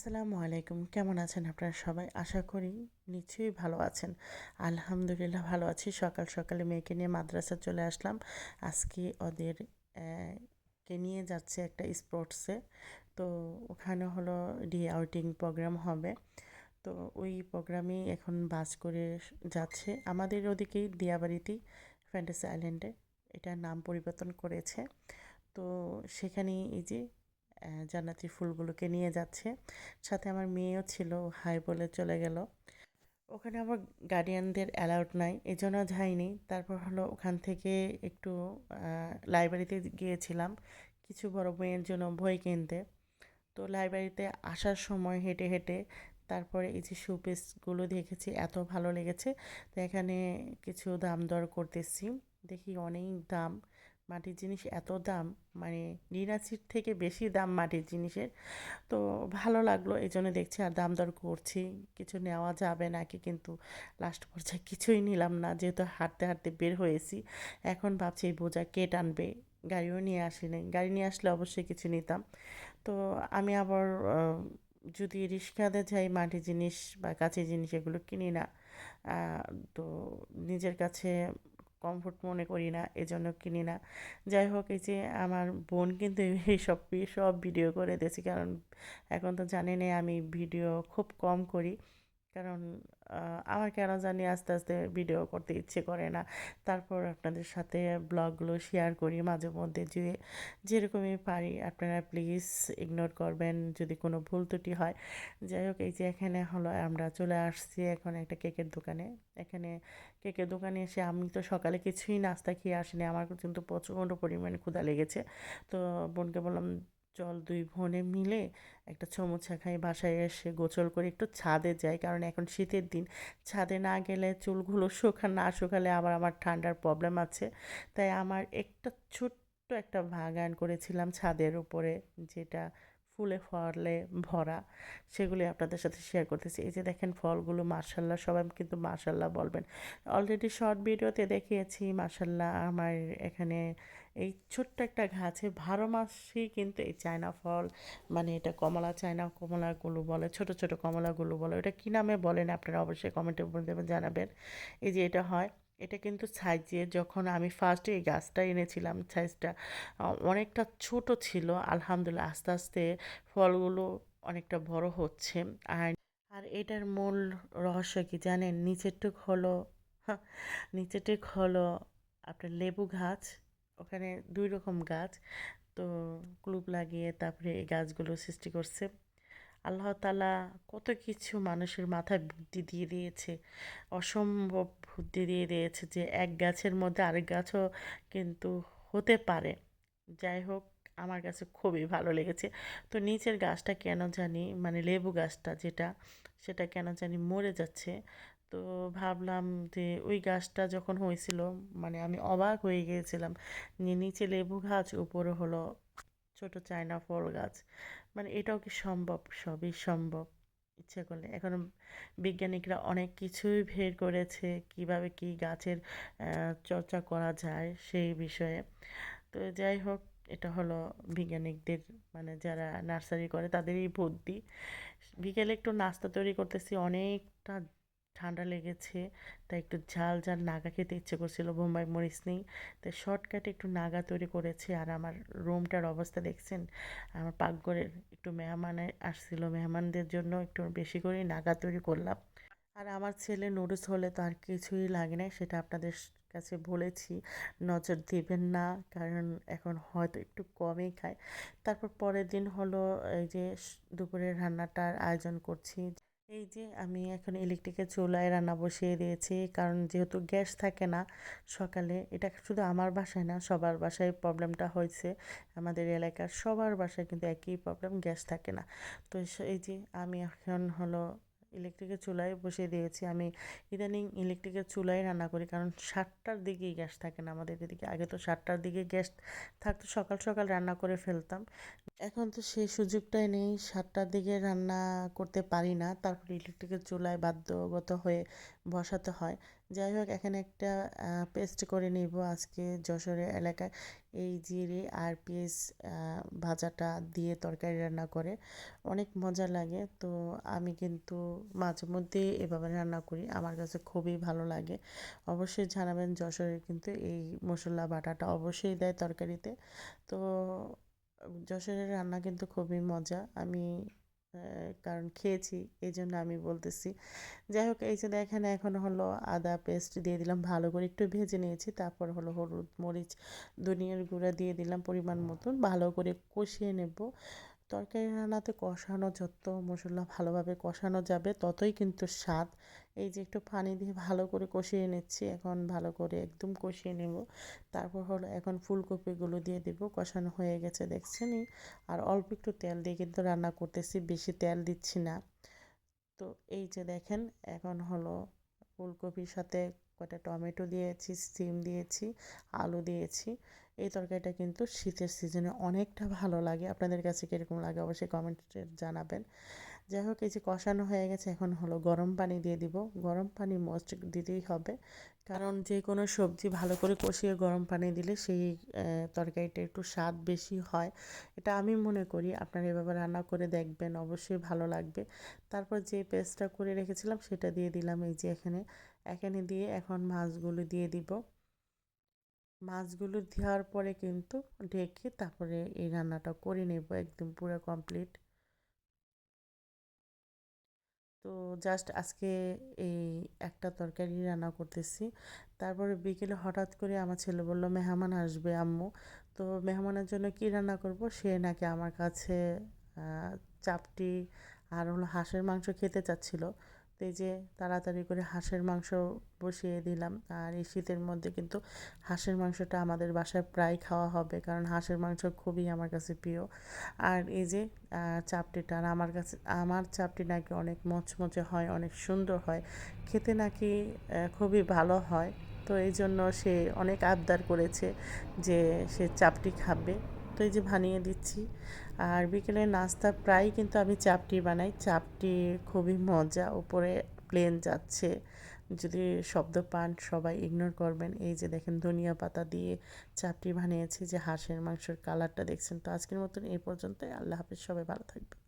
আসসালামু আলাইকুম। কেমন আছেন আপনারা সবাই? আশা করি নিশ্চয়ই ভালো আছেন। আলহামদুলিল্লাহ ভালো আছি। সকাল সকালে মেয়েকে নিয়ে মাদ্রাসা চলে আসলাম। আজকে ওদের কে নিয়ে যাচ্ছে একটা স্পোর্টসে। তো ওখানে হলো আউটিং প্রোগ্রাম হবে। তো ওই প্রোগ্রামেই এখন বাস করে যাচ্ছে। আমাদের ওদিকেই দিয়াবাড়িতেই ফ্যান্টাসি আইল্যান্ডে এটার নাম পরিবর্তন করেছে। তো সেখানেই এই যে জান্নাতি ফুলগুলোকে নিয়ে যাচ্ছে। সাথে আমার মেয়েও ছিল, হাই বলে চলে গেল। ওখানে আবার গার্ডিয়ানদের অ্যালাউড নাই, এজন্য যাইনি। তারপর হলো ওখান থেকে একটু লাইব্রেরিতে গিয়েছিলাম কিছু বড় মেয়ের জন্য বই কিনতে। তো লাইব্রেরিতে আসার সময় হেঁটে হেঁটে তারপরে এই যে শোপিসগুলো দেখেছি, এত ভালো লেগেছে। তো এখানে কিছু দাম দর করতেছি, দেখি অনেক দাম। মাটির জিনিস এত দাম, মানে ডিনাসির থেকে বেশি দাম মাটির জিনিসের। তো ভালো লাগলো, এই জন্য দেখছি আর দাম দর করছি কিছু নেওয়া যাবে নাকি, কিন্তু লাস্ট পর্যায়ে কিছুই নিলাম না, যেহেতু হাঁটতে হাঁটতে বের হয়েছি। এখন ভাবছি এই বোঝা কে টানবে, গাড়িও নিয়ে আসিনি, গাড়ি নিয়ে আসলে অবশ্যই কিছু নিতাম। তো আমি আবার যদি রিক্সাতে যাই মাটির জিনিস বা কাছের জিনিস এগুলো কিনি না। আহ, তো নিজের কাছে কমফোর্ট মনে করি না, এজন্য কিনি না। যাই হোক, এই যে আমার বোন কিন্তু এইসব সব ভিডিও করে দিয়েছে, কারণ এখন তো জানেনই আমি ভিডিও খুব কম করি। কারণ আমার কেন জানি আস্তে আস্তে ভিডিও করতে ইচ্ছে করে না। তারপর আপনাদের সাথে ব্লগগুলো শেয়ার করি মাঝে মধ্যে, যে যেরকমই পারি। আপনারা প্লিজ ইগনোর করবেন যদি কোনো ভুল ত্রুটি হয়। যাই হোক, এই যে এখানে হলো আমরা চলে আসছি এখন একটা কেকের দোকানে। এখানে কেকের দোকানে এসে আমি তো সকালে কিছুই নাস্তা খেয়ে আসিনি, আমার কিন্তু প্রচণ্ড পরিমাণে ক্ষুধা লেগেছে। তো বোনকে বললাম, চল দুই বোনে মিলে একটা সমুচা খাই। বাসায় এসে গোসল করে একটু ছাদে যাই, কারণ এখন শীতের দিন। ছাদে না গেলে চুলগুলো না শুকালে আবার আমার ঠান্ডার প্রবলেম আছে। তাই আমার একটা ছোট্ট একটা বাগান করেছিলাম ছাদের উপরে, যেটা ফুলে ফলে ভরা। সেগুলি আপনাদের সাথে শেয়ার করতেছি। এই যে দেখেন ফলগুলো, মাশাল্লাহ, সবাই কিন্তু মাশাল্লাহ বলবেন। অলরেডি শর্ট ভিডিওতে দেখিয়েছি মাশাল্লাহ। আমার এখানে এই ছোট্ট একটা গাছে 12 মাসেই কিন্তু এই চায়না ফল, মানে এটা কমলা, চায়না কমলাগুলো বলে, ছোট ছোট কমলাগুলো বলে, ওটা কী নামে বলেন আপনারা অবশ্যই কমেন্টের মধ্যে জানাবেন। এই যে এটা হয়, এটা কিন্তু সাইজে, যখন আমি ফার্স্ট এই গাছটা এনেছিলাম সাইজটা অনেকটা ছোট ছিল। আলহামদুলিল্লাহ আস্তে আস্তে ফলগুলো অনেকটা বড় হচ্ছে। আর আর এটার মূল রহস্য কি জানেন? নিচেরটুক হলো নিচেরটুক হলো আপনার লেবু গাছ। ওখানে 2 রকম গাছ। তো ক্লুপ লাগিয়ে তারপরে এই গাছগুলো সৃষ্টি করছে। আল্লাহ তাআলা কত কিছু মানুষের মাথায় বুদ্ধি দিয়ে দিয়েছে, অসম্ভব বুদ্ধি দিয়ে দিয়েছে, যে এক গাছের মধ্যে আরেক গাছও কিন্তু হতে পারে। যাই হোক, আমার কাছে খুবই ভালো লেগেছে। তো নিচের গাছটা কেন জানি, মানে লেবু গাছটা যেটা, সেটা কেন জানি মরে যাচ্ছে। তো ভাবলাম যে ওই গাছটা যখন হয়েছিল, মানে আমি অবাক হয়ে গিয়েছিলাম যে নিচে লেবু গাছ, উপরে হলো ছোট চায়না ফল গাছ। মানে এটাও কি সম্ভব? সবই সম্ভব ইচ্ছে করলে। এখন বিজ্ঞানিকরা অনেক কিছুই বের করেছে কিভাবে কি গাছের চর্চা করা যায় সেই বিষয়ে। তো যাই হোক, এটা হলো বিজ্ঞানিকদের, মানে যারা নার্সারি করে তাদেরই বুদ্ধি। বিকেলে একটু নাস্তা তৈরি করতেছি, অনেকটা ঠান্ডা লেগেছে, তাই একটু ঝাল ঝাল নাগা খেতে ইচ্ছে করছিল, বোম্বাই মরিচ নেই। তাই শর্টকাটে একটু নাগা তৈরি করেছি। আর আমার রুমটার অবস্থা দেখছেন, আমার পাকঘরের একটু মেহমান আসছিল, মেহমানদের জন্য একটু বেশি করেই নাগা তৈরি করলাম। আর আমার ছেলে নুডলস হলে তো আর কিছুই লাগে না, সেটা আপনাদের কাছে বলেছি, নজর দিবেন না, কারণ এখন হয়তো একটু কমই খায়। তারপর পরের দিন হলো এই যে দুপুরের রান্নাটার আয়োজন করছি। এই যে আমি এখন ইলেকট্রিকের চুলায় রান্না বসিয়ে দিয়েছি, কারণ যেহেতু গ্যাস থাকে না সকালে। এটা শুধু আমার বাসায় না, সবার বাসায় প্রবলেমটা হয়েছে। আমাদের এলাকার সবার বাসায় কিন্তু একই প্রবলেম, গ্যাস থাকে না। তো এই যে আমি এখন হলো ইলেকট্রিকের চুলায় বসিয়ে দিয়েছি। আমি ইদানিং ইলেকট্রিকের চুলায় রান্না করি, কারণ 7টার দিকেই গ্যাস থাকে না আমাদের এদিকে। আগে তো 7টার দিকে গ্যাস থাকতো, সকাল সকাল রান্না করে ফেলতাম। এখন তো সেই সুযোগটাই নেই, 7টার দিকে রান্না করতে পারি না, তারপরে ইলেকট্রিকের চুলায় বাধ্যগত হয়ে বসাতে হয়। যাই হোক, এখানে একটা পেস্ট করে নিব আজকে যশোরের এলাকায় এই জিরে আর পেঁয়াজ ভাজাটা দিয়ে তরকারি রান্না করে অনেক মজা লাগে। তো আমি কিন্তু মাঝে মধ্যে এভাবে রান্না করি, আমার কাছে খুবই ভালো লাগে। অবশ্যই জানাবেন, যশোরে কিন্তু এই মশলা বাটাটা অবশ্যই দেয় তরকারিতে। তো যশোরের রান্না কিন্তু খুবই মজা, আমি কারণ খেয়েছি এই জন্য আমি বলতেছি। যাই হোক, এই যে দেখেন এখন হলো আদা পেস্ট দিয়ে দিলাম, ভালো করে একটু ভেজে নিয়েছি, তারপর হলো হলুদ মরিচ ধনিয়ার গুঁড়া দিয়ে দিলাম পরিমাণ মতন, ভালো করে কষিয়ে নেব। তরকারি রান্নাতে কষানো, যত মশলা ভালোভাবে কষানো যাবে ততই কিন্তু স্বাদ। এই যে একটু পানি দিয়ে ভালো করে কষিয়ে নিচ্ছি, এখন ভালো করে একদম কষিয়ে নেব। তারপর হলো এখন ফুলকপিগুলো দিয়ে দেব, কষানো হয়ে গেছে দেখছেনই। আর অল্প একটু তেল দিয়ে কিন্তু রান্না করতেছি, বেশি তেল দিচ্ছি না। তো এই যে দেখেন, এখন হলো ফুলকপির সাথে কটা টমেটো দিয়েছি, সিম দিয়েছি, আলু দিয়েছি। এই তরকারিটা কিন্তু শীতের সিজনে অনেকটা ভালো লাগে, আপনাদের কাছে কীরকম লাগে অবশ্যই কমেন্টে জানাবেন। যাই হোক, এই যে কষানো হয়ে গেছে, এখন হলো গরম পানি দিয়ে দিব। গরম পানি মোস্ট দিতেই হবে, কারণ যে কোনো সবজি ভালো করে কষিয়ে গরম পানি দিলে সেই তরকারিটা একটু স্বাদ বেশি হয়। এটা আমি মনে করি, আপনারা এভাবে রান্না করে দেখবেন, অবশ্যই ভালো লাগবে। তারপর যে পেস্টটা করে রেখেছিলাম সেটা দিয়ে দিলাম এই যে এখানে। এখানে দিয়ে এখন মাছগুলো দিয়ে দিব। মাছগুলো দেওয়ার পরে কিন্তু ঢেকে তারপরে এই রান্নাটা করে নেব, একদম পুরো কমপ্লিট। তো জাস্ট আজকে এই একটা তরকারি রান্না করতেছি। তারপরে বিকেলে হঠাৎ করে আমার ছেলে বলল মেহমান আসবে আম্মু। তো মেহমানের জন্য কি রান্না করব, সে নাকি আমার কাছে চাপটি আর হলো হাঁসের মাংস খেতে চাচ্ছিল। তো এই যে তাড়াতাড়ি করে হাঁসের মাংস বসিয়ে দিলাম। আর এই শীতের মধ্যে কিন্তু হাঁসের মাংসটা আমাদের বাসায় প্রায় খাওয়া হবে, কারণ হাঁসের মাংস খুবই আমার কাছে প্রিয়। আর এই যে চাপটিটা, আর আমার চাপটি নাকি অনেক মচমচে হয়, অনেক সুন্দর হয় খেতে, নাকি খুবই ভালো হয়। তো এই জন্য সে অনেক আবদার করেছে যে সে চাপটি খাবে। তো এই যে বানিয়ে দিচ্ছি। আর বিকেলে নাস্তা প্রায় কিন্তু আমি চাপটি বানাই, চাপটি খুবই মজা, উপরে প্লেন যাচ্ছে। যদি শব্দ পান সবাই ইগনোর করবেন। এই যে দেখেন ধনিয়া পাতা দিয়ে চাপটি বানিয়েছি, যে হাঁসের মাংসের কালারটা দেখছেন। তো আজকের মতন এই পর্যন্তই, আল্লাহ হাফেজ, সবাই ভালো থাকবেন।